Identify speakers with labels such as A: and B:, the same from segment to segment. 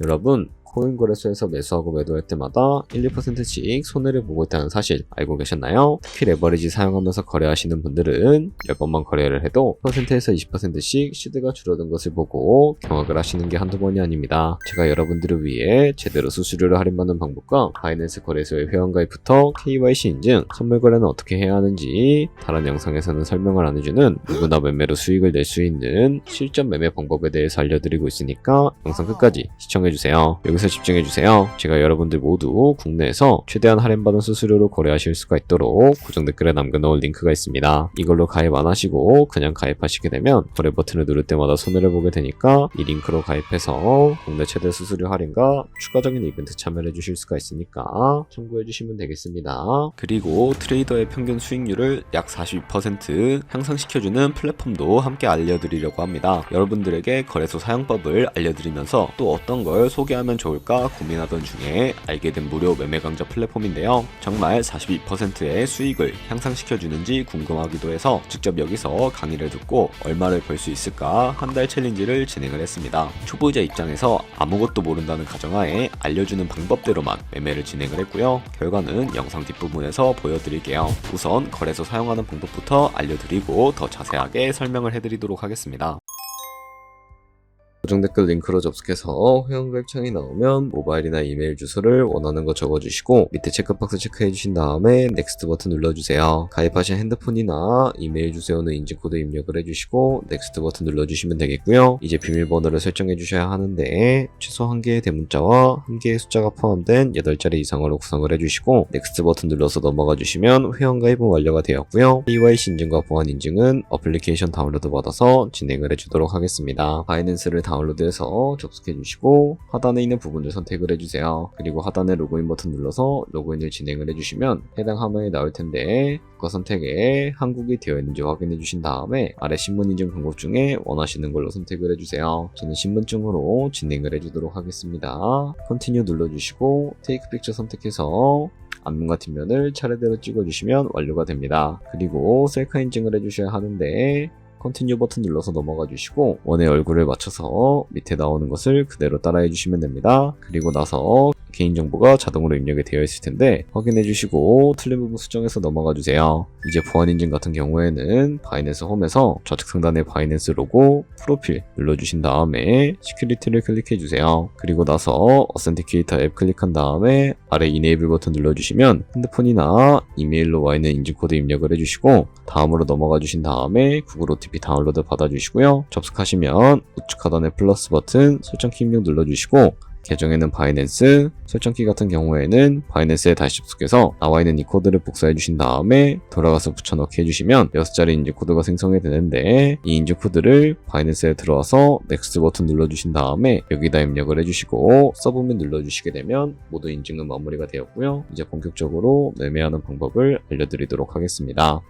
A: 여러분, 코인 거래소에서 매수하고 매도할 때마다 1~2%씩 손해를 보고 있다는 사실 알고 계셨나요? 특히 레버리지 사용하면서 거래하시는 분들은 10번만 거래를 해도 %에서 20%씩 시드가 줄어든 것을 보고 경악을 하시는 게 한두 번이 아닙니다. 제가 여러분들을 위해 제대로 수수료를 할인받는 방법과 바이낸스 거래소의 회원가입부터 KYC 인증, 선물 거래는 어떻게 해야 하는지 다른 영상에서는 설명을 안 해주는 누구나 매매로 수익을 낼 수 있는 실전 매매 방법에 대해서 알려드리고 있으니까 영상 끝까지 시청해주세요. 여기서 집중해주세요. 제가 여러분들 모두 국내에서 최대한 할인받은 수수료로 거래하실 수가 있도록 고정 댓글에 남겨놓은 링크가 있습니다. 이걸로 가입 안 하시고 그냥 가입하시게 되면 거래 버튼을 누를 때마다 손해를 보게 되니까 이 링크로 가입해서 국내 최대 수수료 할인과 추가적인 이벤트 참여를 해주실 수가 있으니까 참고해주시면 되겠습니다. 그리고 트레이더의 평균 수익률을 약 42% 향상시켜주는 플랫폼도 함께 알려드리려고 합니다. 여러분들에게 거래소 사용법을 알려드리면서 또 어떤 걸 소개하면 좋을까 고민하던 중에 알게 된 무료 매매 강좌 플랫폼인데요. 정말 42%의 수익을 향상시켜주는지 궁금하기도 해서 직접 여기서 강의를 듣고 얼마를 벌 수 있을까 한 달 챌린지를 진행을 했습니다. 초보자 입장에서 아무것도 모른다는 가정하에 알려주는 방법대로만 매매를 진행을 했고요. 결과는 영상 뒷부분에서 보여드릴게요. 우선 거래소 사용하는 방법부터 알려드리고 더 자세하게 설명을 해드리도록 하겠습니다. 고정 댓글 링크로 접속해서 회원가입 창이 나오면 모바일이나 이메일 주소를 원하는 거 적어주시고 밑에 체크박스 체크해주신 다음에 넥스트 버튼 눌러주세요. 가입하신 핸드폰이나 이메일 주소에는 인증코드 입력을 해주시고 넥스트 버튼 눌러주시면 되겠고요. 이제 비밀번호를 설정해주셔야 하는데 최소 1개의 대문자와 1개의 숫자가 포함된 8자리 이상으로 구성을 해주시고 넥스트 버튼 눌러서 넘어가 주시면 회원가입은 완료가 되었고요. KYC 인증과 보안 인증은 어플리케이션 다운로드 받아서 진행을 해주도록 하겠습니다. 바이낸스를 다운로드해서 접속해주시고 하단에 있는 부분을 선택을 해주세요. 그리고 하단에 로그인 버튼 눌러서 로그인을 진행을 해주시면 해당 화면이 나올 텐데 국가 선택에 한국이 되어 있는지 확인해 주신 다음에 아래 신분 인증 방법 중에 원하시는 걸로 선택을 해주세요. 저는 신분증으로 진행을 해주도록 하겠습니다. 컨티뉴 눌러주시고 테이크 픽처 선택해서 앞면과 뒷면을 차례대로 찍어주시면 완료가 됩니다. 그리고 셀카 인증을 해주셔야 하는데 컨티뉴 버튼 눌러서 넘어가 주시고 원의 얼굴을 맞춰서 밑에 나오는 것을 그대로 따라해 주시면 됩니다. 그리고 나서 개인정보가 자동으로 입력이 되어 있을 텐데 확인해 주시고 틀린 부분 수정해서 넘어가 주세요. 이제 보안 인증 같은 경우에는 바이낸스 홈에서 좌측 상단에 바이낸스 로고, 프로필 눌러주신 다음에 시큐리티를 클릭해 주세요. 그리고 나서 어센티케이터 앱 클릭한 다음에 아래 이네이블 버튼 눌러주시면 핸드폰이나 이메일로 와 있는 인증코드 입력을 해주시고 다음으로 넘어가 주신 다음에 구글 OTP 다운로드 받아주시고요. 접속하시면 우측 하단에 플러스 버튼 설정키 입력 눌러주시고 계정에는 바이낸스, 설정키 같은 경우에는 바이낸스에 다시 접속해서 나와있는 이 코드를 복사해 주신 다음에 돌아가서 붙여넣기 해주시면 6자리 인증코드가 생성이 되는데 이 인증코드를 바이낸스에 들어와서 넥스트 버튼 눌러주신 다음에 여기다 입력을 해주시고 서브밋 눌러주시게 되면 모두 인증은 마무리가 되었고요. 이제 본격적으로 매매하는 방법을 알려드리도록 하겠습니다.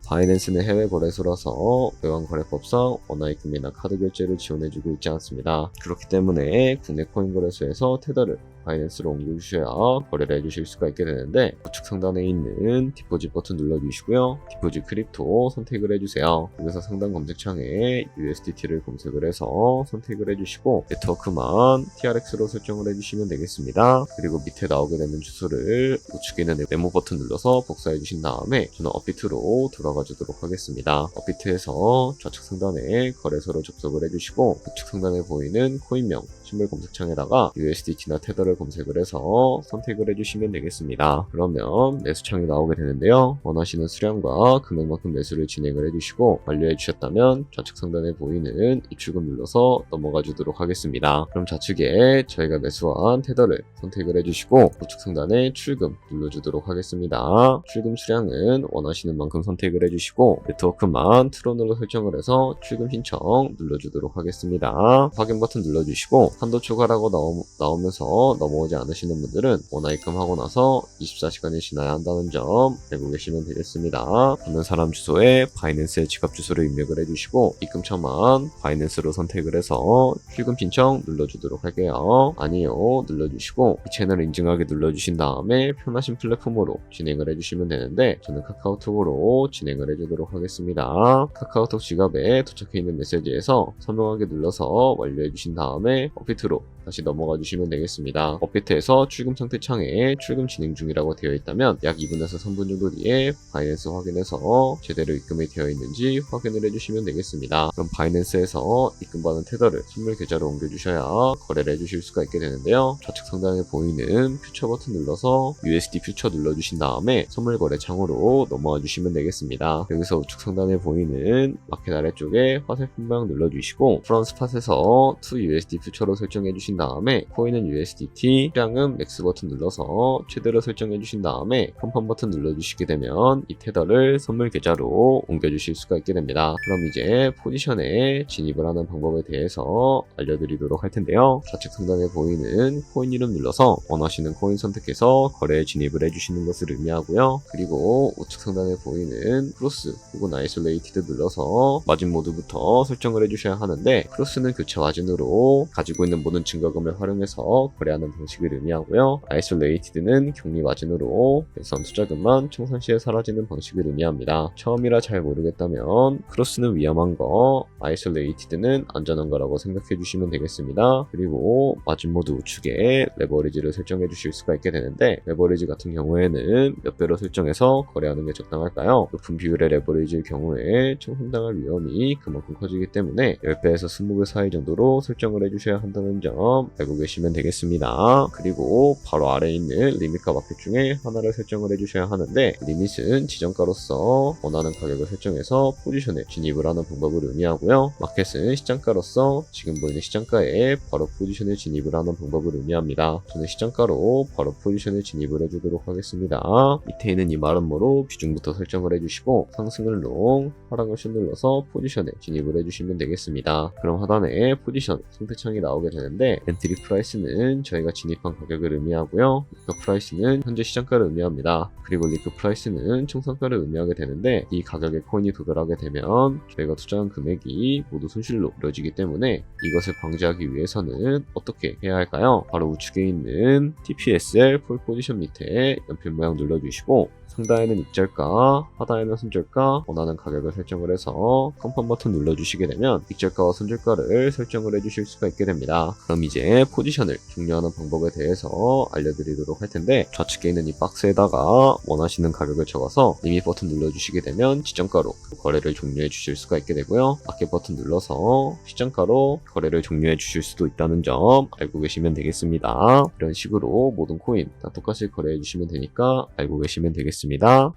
A: 바이낸스는 해외 거래소라서 외환거래법상 원화입금이나 카드 결제를 지원해주고 있지 않습니다. 그렇기 때문에 국내 코인 거래소에서 테더를 바이낸스로 옮겨주셔야 거래를 해주실 수가 있게 되는데 우측 상단에 있는 디포짓 버튼 눌러주시고요. 디포짓 크립토 선택을 해주세요. 여기서 상단 검색창에 USDT를 검색을 해서 선택을 해주시고 네트워크만 TRX로 설정을 해주시면 되겠습니다. 그리고 밑에 나오게 되는 주소를 우측에 있는 네모 버튼 눌러서 복사해 주신 다음에 저는 업비트로 들어가 주도록 하겠습니다. 업비트에서 좌측 상단에 거래소로 접속을 해주시고 우측 상단에 보이는 코인명 신물 검색창에다가 USDT나 테더를 검색을 해서 선택을 해주시면 되겠습니다. 그러면 매수창이 나오게 되는데요. 원하시는 수량과 금액만큼 매수를 진행을 해주시고 완료해 주셨다면 좌측 상단에 보이는 입출금 눌러서 넘어가 주도록 하겠습니다. 그럼 좌측에 저희가 매수한 테더를 선택을 해주시고 우측 상단에 출금 눌러주도록 하겠습니다. 출금 수량은 원하시는 만큼 선택을 해주시고 네트워크만 트론으로 설정을 해서 출금 신청 눌러주도록 하겠습니다. 확인 버튼 눌러주시고 한도 초과라고 나오면서 넘어오지 않으시는 분들은 원화 입금하고 나서 24시간이 지나야 한다는 점 알고 계시면 되겠습니다. 받는 사람 주소에 바이낸스의 지갑 주소를 입력을 해주시고 입금 처만 바이낸스로 선택을 해서 출금 신청 눌러주도록 할게요. 아니요 눌러주시고 이 채널 인증하기 눌러주신 다음에 편하신 플랫폼으로 진행을 해주시면 되는데 저는 카카오톡으로 진행을 해주도록 하겠습니다. 카카오톡 지갑에 도착해 있는 메시지에서 서명하기 눌러서 완료해주신 다음에 업비트로 다시 넘어가 주시면 되겠습니다. 업비트에서 출금 상태 창에 출금 진행 중이라고 되어 있다면 약 2분에서 3분 정도 뒤에 바이낸스 확인해서 제대로 입금이 되어 있는지 확인을 해주시면 되겠습니다. 그럼 바이낸스에서 입금받은 테더를 선물 계좌로 옮겨주셔야 거래를 해주실 수가 있게 되는데요. 좌측 상단에 보이는 퓨처 버튼 눌러서 USD 퓨처 눌러주신 다음에 선물 거래 창으로 넘어가 주시면 되겠습니다. 여기서 우측 상단에 보이는 마켓 아래쪽에 화살표 모양 눌러주시고 프론 스팟에서 to USD 퓨처로 설정해 주신 다음에 코인은 USDT, 수량은 맥스 버튼 눌러서 최대로 설정해 주신 다음에 컨펌 버튼 눌러주시게 되면 이 테더를 선물 계좌로 옮겨주실 수가 있게 됩니다. 그럼 이제 포지션에 진입을 하는 방법에 대해서 알려드리도록 할 텐데요. 좌측 상단에 보이는 코인 이름 눌러서 원하시는 코인 선택해서 거래에 진입을 해주시는 것을 의미하고요. 그리고 우측 상단에 보이는 크로스 혹은 아이솔레이티드 눌러서 마진 모드부터 설정을 해주셔야 하는데 크로스는 교체 마진으로 가지고 있는 모든 증거금을 활용해서 거래하는 방식을 의미하고요. 아이솔레이티드는 격리 마진으로 예선 투자금만 청산 시에 사라지는 방식을 의미합니다. 처음이라 잘 모르겠다면 크로스는 위험한 거, 아이솔레이티드는 안전한 거라고 생각해 주시면 되겠습니다. 그리고 마진 모드 우측에 레버리지를 설정해 주실 수가 있게 되는데 레버리지 같은 경우에는 몇 배로 설정해서 거래하는 게 적당할까요? 높은 비율의 레버리지일 경우에 청산당할 위험이 그만큼 커지기 때문에 10배에서 20배 사이 정도로 설정을 해주셔야 한다는 점 알고 계시면 되겠습니다. 그리고 바로 아래에 있는 리밋과 마켓 중에 하나를 설정을 해주셔야 하는데 리밋은 지정가로서 원하는 가격을 설정해서 포지션에 진입을 하는 방법을 의미하고요. 마켓은 시장가로서 지금 보이는 시장가에 바로 포지션에 진입을 하는 방법을 의미합니다. 저는 시장가로 바로 포지션에 진입을 해주도록 하겠습니다. 밑에 있는 이 마름모로 비중부터 설정을 해주시고 상승을 롱, 하락을 숏 눌러서 포지션에 진입을 해주시면 되겠습니다. 그럼 하단에 포지션 상태창이 나오게 되는데 엔트리 프라이스는 저희가 진입한 가격을 의미하고요. 리커 프라이스는 현재 시장가를 의미합니다. 그리고 리커 프라이스는 총상가를 의미하게 되는데 이 가격에 코인이 도달하게 되면 저희가 투자한 금액이 모두 손실로 이루어지기 때문에 이것을 방지하기 위해서는 어떻게 해야 할까요? 바로 우측에 있는 TPSL 폴 포지션 밑에 연필 모양 눌러주시고 상단에는 익절가, 하단에는 손절가, 원하는 가격을 설정을 해서 컨펌 버튼 눌러주시게 되면 익절가와 손절가를 설정을 해주실 수가 있게 됩니다. 그럼 이제 포지션을 종료하는 방법에 대해서 알려드리도록 할 텐데 좌측에 있는 이 박스에다가 원하시는 가격을 적어서 리밋 버튼 눌러주시게 되면 지정가로 거래를 종료해 주실 수가 있게 되고요. 마켓 버튼 눌러서 시장가로 거래를 종료해 주실 수도 있다는 점 알고 계시면 되겠습니다. 이런 식으로 모든 코인 다 똑같이 거래해 주시면 되니까 알고 계시면 되겠습니다.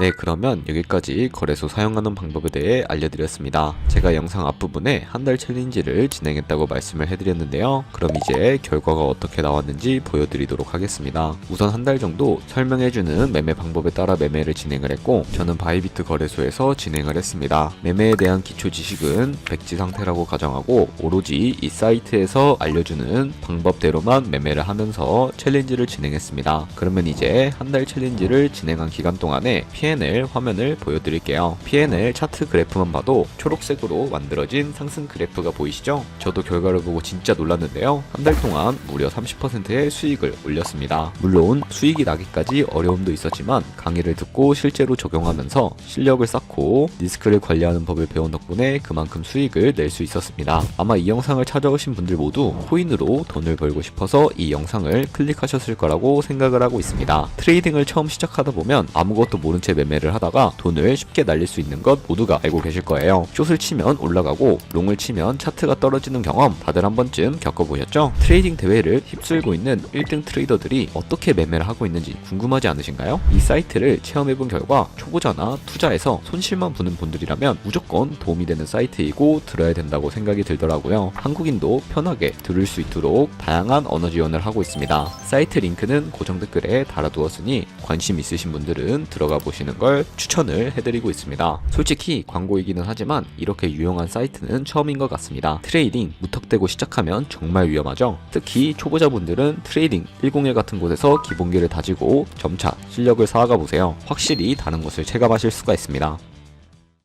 A: 네, 그러면 여기까지 거래소 사용하는 방법에 대해 알려드렸습니다. 제가 영상 앞부분에 한 달 챌린지를 진행했다고 말씀을 해드렸는데요. 그럼 이제 결과가 어떻게 나왔는지 보여드리도록 하겠습니다. 우선 한 달 정도 설명해주는 매매 방법에 따라 매매를 진행을 했고 저는 바이비트 거래소에서 진행을 했습니다. 매매에 대한 기초 지식은 백지 상태라고 가정하고 오로지 이 사이트에서 알려주는 방법대로만 매매를 하면서 챌린지를 진행했습니다. 그러면 이제 한 달 챌린지를 진행한 기간 동안에 P&L 화면을 보여드릴게요. P&L 차트 그래프만 봐도 초록색으로 만들어진 상승 그래프가 보이시죠? 저도 결과를 보고 진짜 놀랐는데요. 한 달 동안 무려 30%의 수익을 올렸습니다. 물론 수익이 나기까지 어려움도 있었지만 강의를 듣고 실제로 적용하면서 실력을 쌓고 리스크를 관리하는 법을 배운 덕분에 그만큼 수익을 낼 수 있었습니다. 아마 이 영상을 찾아오신 분들 모두 코인으로 돈을 벌고 싶어서 이 영상을 클릭하셨을 거라고 생각을 하고 있습니다. 트레이딩을 처음 시작하다 보면 아무것도 모른 채 매매를 하다가 돈을 쉽게 날릴 수 있는 것 모두가 알고 계실 거예요. 숏을 치면 올라가고 롱을 치면 차트가 떨어지는 경험 다들 한 번쯤 겪어보셨죠? 트레이딩 대회를 휩쓸고 있는 1등 트레이더들이 어떻게 매매를 하고 있는지 궁금하지 않으신가요? 이 사이트를 체험해본 결과 초보자나 투자에서 손실만 보는 분들이라면 무조건 도움이 되는 사이트이고 들어야 된다고 생각이 들더라고요. 한국인도 편하게 들을 수 있도록 다양한 언어 지원을 하고 있습니다. 사이트 링크는 고정 댓글에 달아두었으니 관심 있으신 분들은 들어가 보시는 걸 추천을 해드리고 있습니다. 솔직히 광고이기는 하지만 이렇게 유용한 사이트는 처음인 것 같습니다. 트레이딩 무턱대고 시작하면 정말 위험하죠. 특히 초보자분들은 트레이딩 101 같은 곳에서 기본기를 다지고 점차 실력을 쌓아가 보세요. 확실히 다른 것을 체감하실 수가 있습니다.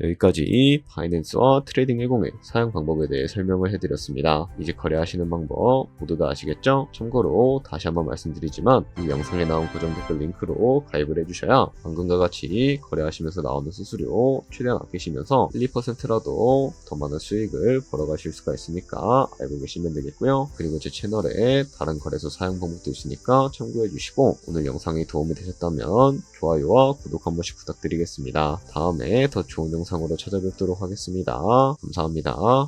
A: 여기까지 바이낸스와 트레이딩 101 사용 방법에 대해 설명을 해드렸습니다. 이제 거래하시는 방법 모두 다 아시겠죠? 참고로 다시 한번 말씀드리지만 이 영상에 나온 고정 댓글 링크로 가입을 해주셔야 방금과 같이 거래하시면서 나오는 수수료 최대한 아끼시면서 1, 2%라도 더 많은 수익을 벌어가실 수가 있으니까 알고 계시면 되겠고요. 그리고 제 채널에 다른 거래소 사용 방법도 있으니까 참고해주시고 오늘 영상이 도움이 되셨다면 좋아요와 구독 한 번씩 부탁드리겠습니다. 다음에 더 좋은 영상으로 찾아뵙도록 하겠습니다. 감사합니다.